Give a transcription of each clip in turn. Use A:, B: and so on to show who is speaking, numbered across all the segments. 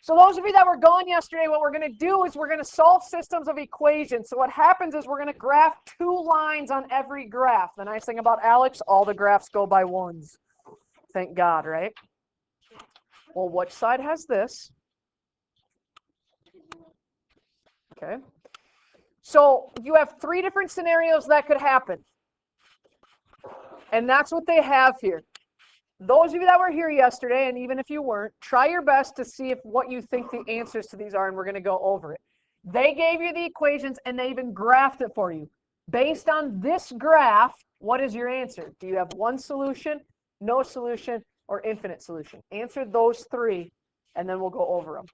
A: So those of you that were gone yesterday, what we're going to do is we're going to solve systems of equations. So what happens is we're going to graph 2 lines on every graph. The nice thing about Alex, all the graphs go by ones. Thank God, right? Well, which side has this? Okay. So you have 3 different scenarios that could happen. And that's what they have here. Those of you that were here yesterday, and even if you weren't, try your best to see if what you think the answers to these are, and we're going to go over it. They gave you the equations, and they even graphed it for you. Based on this graph, what is your answer? Do you have one solution, no solution, or infinite solution? Answer those 3, and then we'll go over them.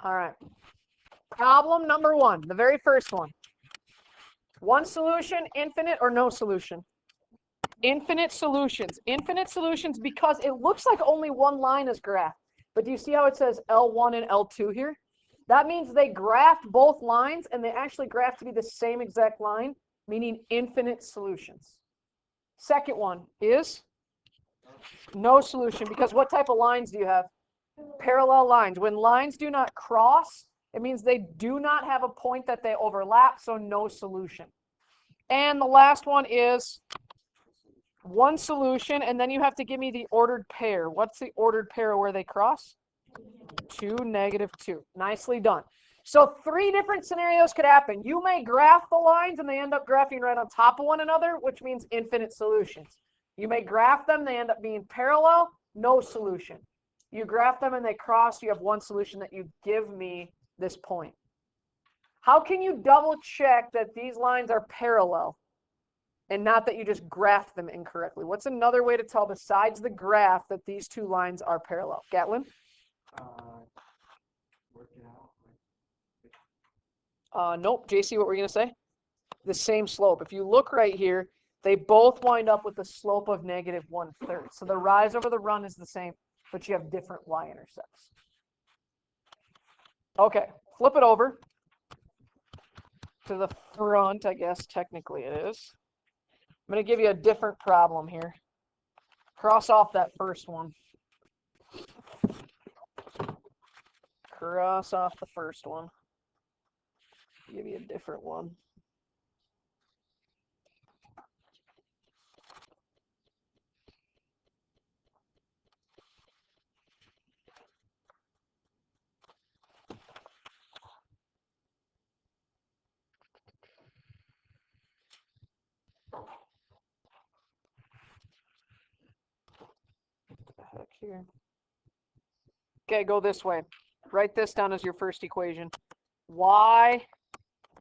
A: All right. Problem number 1, the very first one. One solution, infinite, or no solution? Infinite solutions. Infinite solutions because it looks like only one line is graphed. But do you see how it says L1 and L2 here? That means they graphed both lines, and they actually graphed to be the same exact line, meaning infinite solutions. Second one is no solution, because what type of lines do you have? Parallel lines. When lines do not cross, it means they do not have a point that they overlap, so no solution. And the last one is one solution, and then you have to give me the ordered pair. What's the ordered pair where they cross? 2, -2. Nicely done. So 3 different scenarios could happen. You may graph the lines, and they end up graphing right on top of one another, which means infinite solutions. You may graph them, they end up being parallel, no solution. You graph them and they cross, you have one solution that you give me this point. How can you double check that these lines are parallel and not that you just graphed them incorrectly? What's another way to tell besides the graph that these 2 lines are parallel? Gatlin?
B: Work it out.
A: Nope. JC, what were you going to say? The same slope. If you look right here, they both wind up with a slope of -1/3. So the rise over the run is the same, but you have different y-intercepts. Okay, flip it over to the front, I guess technically it is. I'm going to give you a different problem here. Cross off that first one. Cross off the first one. Give you a different one. What the heck here? Okay, go this way. Write this down as your first equation. Y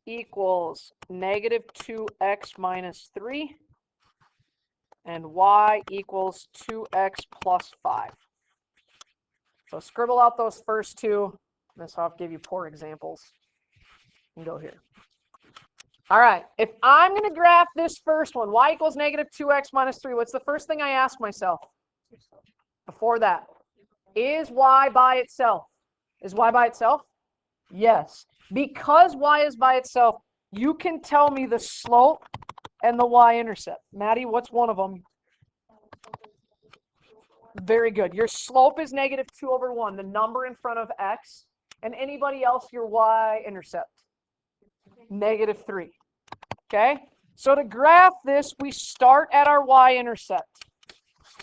A: equals -2x minus 3, and y equals 2x plus 5. So scribble out those first 2. This I'll give you poor examples. And go here. All right, if I'm going to graph this first one, y equals -2x minus 3, what's the first thing I ask myself? Before that, is y by itself? Is y by itself? Yes. Because y is by itself, you can tell me the slope and the y-intercept. Maddie, what's one of them? Very good. Your slope is -2/1, the number in front of x. And anybody else, your y-intercept? -3. Okay? So to graph this, we start at our y-intercept.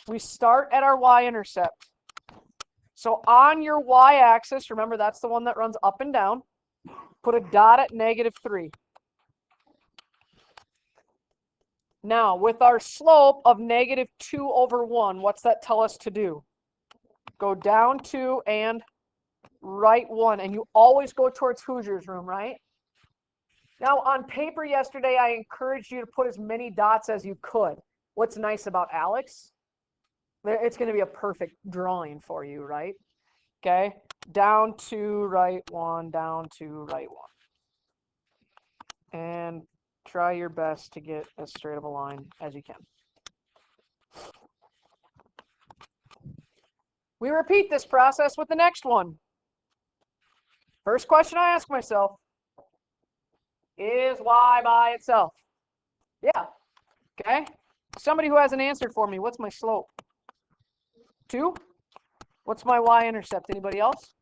A: We start at our y-intercept. So on your y-axis, remember that's the one that runs up and down, put a dot at -3. Now, with our slope of -2/1, what's that tell us to do? Go down 2 and right 1. And you always go towards Hoosier's room, right? Now, on paper yesterday, I encouraged you to put as many dots as you could. What's nice about Alex? It's going to be a perfect drawing for you, right? Okay? down 2, right 1, down 2, right 1. And try your best to get as straight of a line as you can. We repeat this process with the next one. First question I ask myself, is y by itself? Yeah. Okay. Somebody who hasn't answered for me, what's my slope? 2? What's my y-intercept? Anybody else?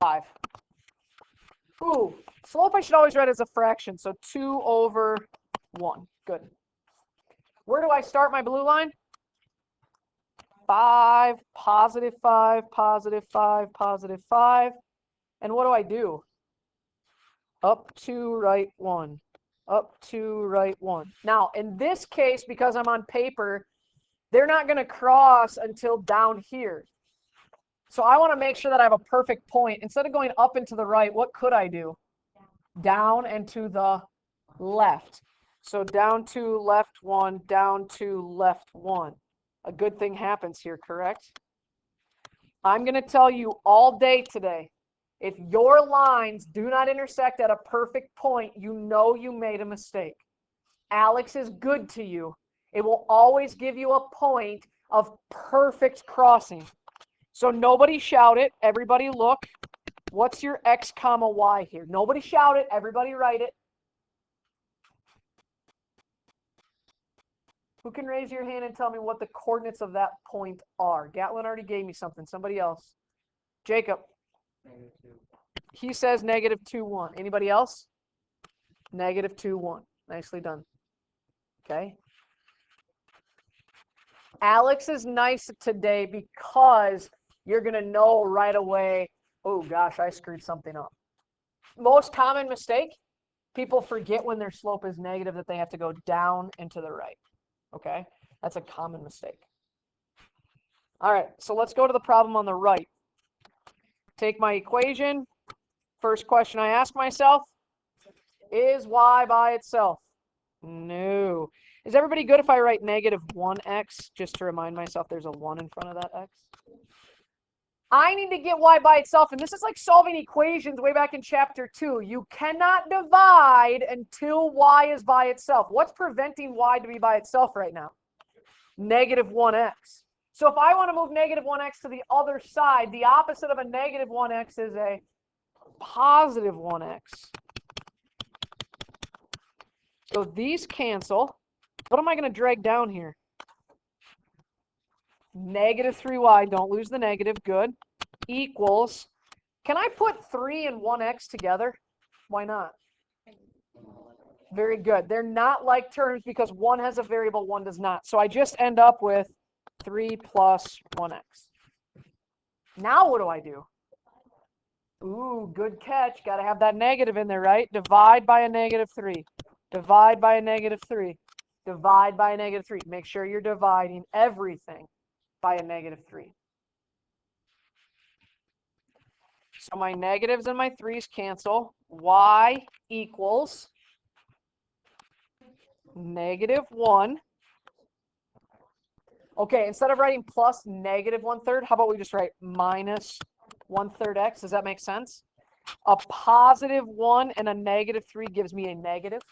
A: 5. Ooh, slope I should always write as a fraction, so 2 over 1. Good. Where do I start my blue line? 5, positive 5, positive 5, positive 5. And what do I do? Up 2, right 1. Up 2, right 1. Now, in this case, because I'm on paper, they're not going to cross until down here. So I want to make sure that I have a perfect point. Instead of going up and to the right, what could I do? Down and to the left. So down 2, left 1, down 2, left 1. A good thing happens here, correct? I'm going to tell you all day today, if your lines do not intersect at a perfect point, you know you made a mistake. Alex is good to you. It will always give you a point of perfect crossing. So nobody shout it. Everybody look. What's your x comma y here? Nobody shout it. Everybody write it. Who can raise your hand and tell me what the coordinates of that point are? Gatlin already gave me something. Somebody else. Jacob. -2. He says -2, 1. Anybody else? -2, 1. Nicely done. Okay. Alex is nice today because you're going to know right away, oh gosh, I screwed something up. Most common mistake, people forget when their slope is negative that they have to go down and to the right. Okay? That's a common mistake. All right, so let's go to the problem on the right. Take my equation. First question I ask myself, is y by itself? No. Is everybody good if I write -1x just to remind myself there's a 1 in front of that x? I need to get y by itself, and this is like solving equations way back in chapter 2. You cannot divide until y is by itself. What's preventing y to be by itself right now? -1x. So if I want to move -1x to the other side, the opposite of a -1x is a +1x. So these cancel. What am I going to drag down here? -3y, don't lose the negative, good, equals, can I put 3 and 1x together? Why not? Very good. They're not like terms because one has a variable, one does not. So I just end up with 3 plus 1x. Now what do I do? Ooh, good catch. Got to have that negative in there, right? Divide by a -3. Divide by a -3. Divide by a -3. Make sure you're dividing everything by a -3. So my negatives and my 3's cancel. Y equals -1. Okay, instead of writing plus -1/3, how about we just write -1/3 x? Does that make sense? A +1 and a -3 gives me a negative.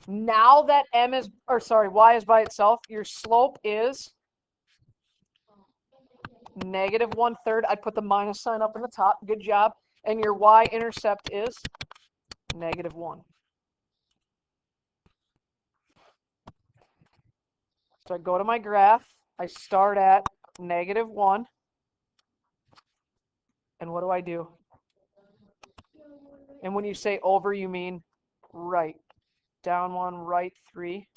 A: Now that y is by itself, your slope is -1/3. I'd put the minus sign up in the top. Good job. And your y-intercept is -1. So I go to my graph. I start at -1. And what do I do? And when you say over, you mean right. Down 1, right 3.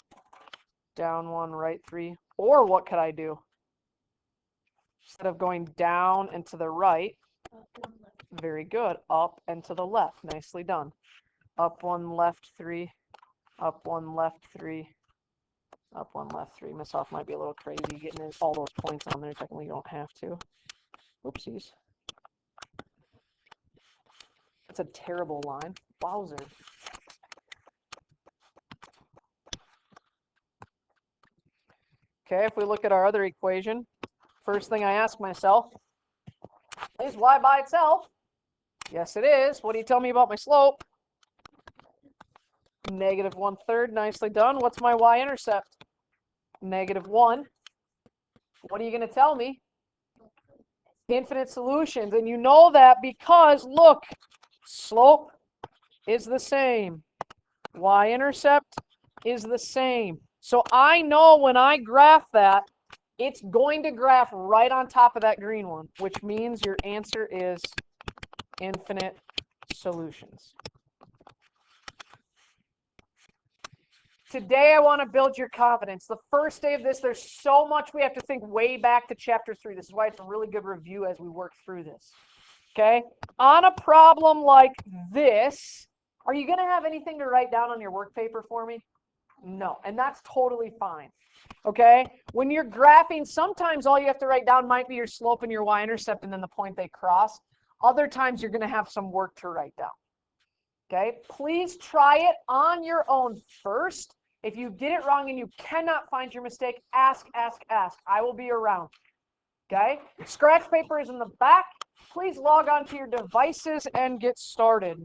A: Down 1, right 3. Or what could I do? Instead of going down and to the right, very good, up and to the left. Nicely done. Up 1, left 3. Up 1, left 3. Up 1, left 3. Miss Off might be a little crazy getting all those points on there. Technically, you don't have to. Oopsies. That's a terrible line. Wowzer. Okay, if we look at our other equation, First thing I ask myself, is y by itself? Yes, it is. What do you tell me about my slope? Negative 1/3. Nicely done. What's my y-intercept? Negative 1. What are you going to tell me? Infinite solutions. And you know that because, look, slope is the same. Y-intercept is the same. So I know when I graph that, it's going to graph right on top of that green one, which means your answer is infinite solutions. Today, I want to build your confidence. The first day of this, there's so much we have to think way back to chapter 3. This is why it's a really good review as we work through this. Okay? On a problem like this, are you going to have anything to write down on your work paper for me? No, and that's totally fine. Okay? When you're graphing, sometimes all you have to write down might be your slope and your y-intercept and then the point they cross. Other times, you're going to have some work to write down. Okay? Please try it on your own first. If you get it wrong and you cannot find your mistake, ask, ask, ask. I will be around. Okay? Scratch paper is in the back. Please log on to your devices and get started.